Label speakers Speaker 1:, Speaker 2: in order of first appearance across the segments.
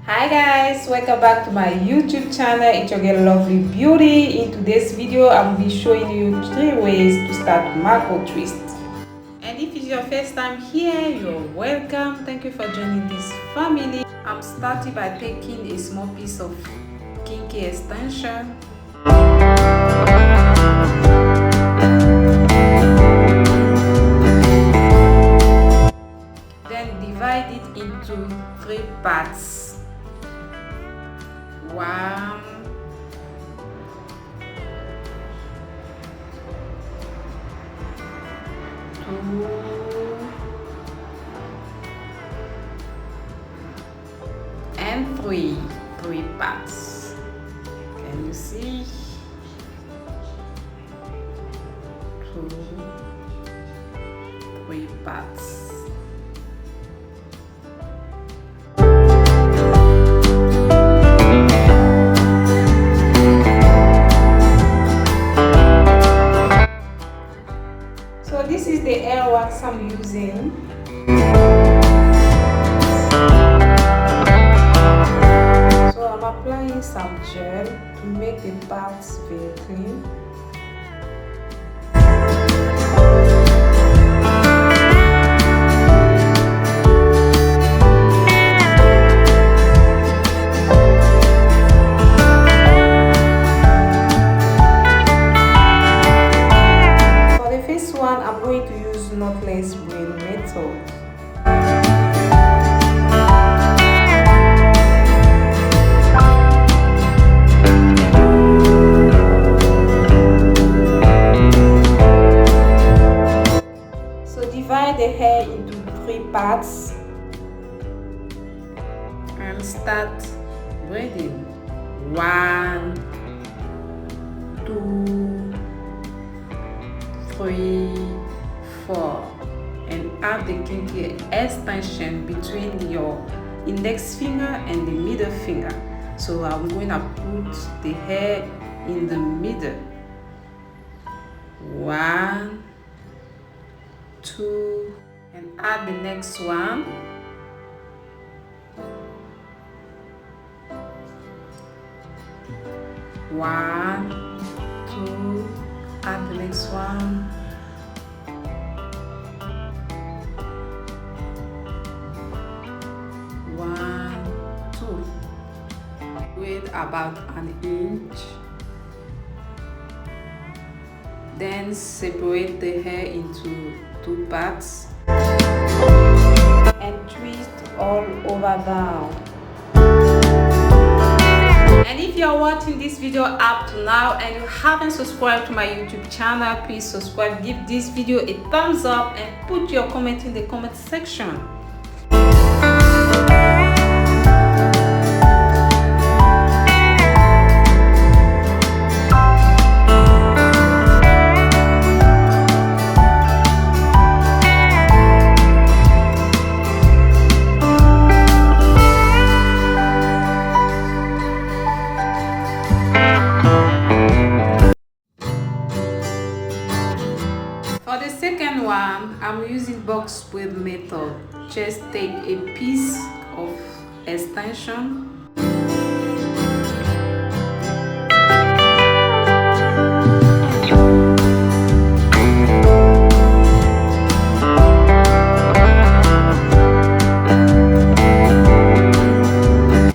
Speaker 1: Hi guys, welcome back to my YouTube channel. It's your girl Lovely Beauty. In today's video I'm be showing you 3 ways to start macro twist. And if it's your first time here, you're welcome. Thank you for joining this family. I'm starting by taking a small piece of kinky extension. Then divide it into 3 parts. 1, 2, and 3 parts. Can you see? 2, 3 parts. So this is the hair wax I'm using. So I'm applying some gel to make the parts very clean. I'm going to use Knotless braid method. So divide the hair into 3 parts and start braiding. 1, 2, 3, 4, and add the kinky extension between your index finger and the middle finger. So I'm going to put the hair in the middle. 1, 2, and add the next one. 1, 2, add the next one. 1, 2. Wait about an inch. Then separate the hair into 2 parts and twist all over down. And if you're watching this video up to now and you haven't subscribed to my YouTube channel, please subscribe, give this video a thumbs up and put your comment in the comment section. For the second one, I'm using box braid method. Just take a piece of extension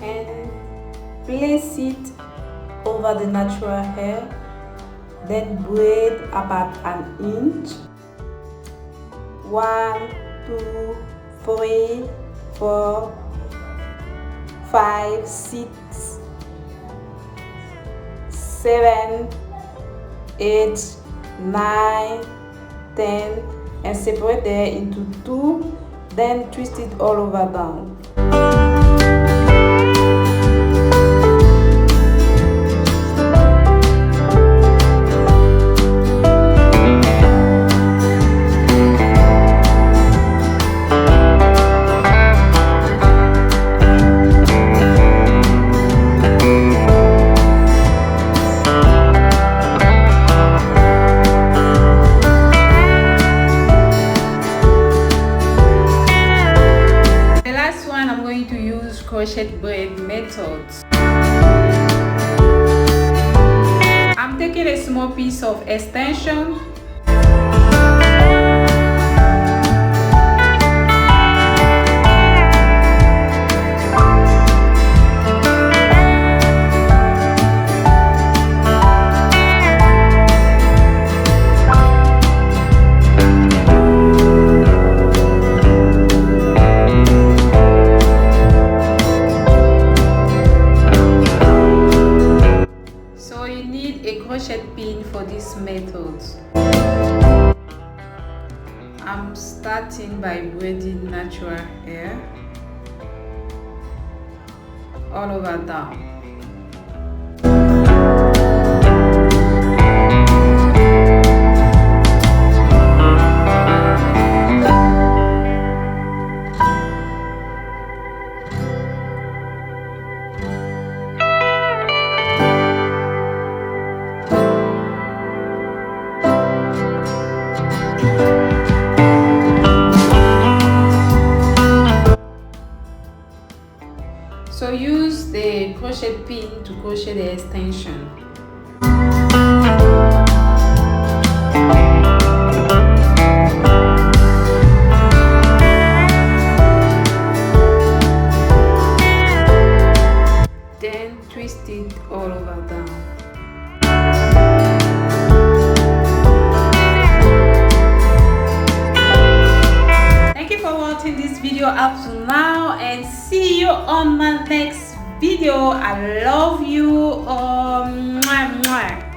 Speaker 1: and place it over the natural hair. Then braid about an inch. 1, 2, 3, 4, 5, 6, 7, 8, 9, 10, and separate the hair into 2. Then twist it all over down. crochet braid method. I'm taking a small piece of extension. Crochet pin for this method. I'm starting by braiding natural hair all over down. So use the crochet pin to crochet the extension. Then twist it all over down. This video up to now, and see you on my next video. I love you. Mwah, mwah.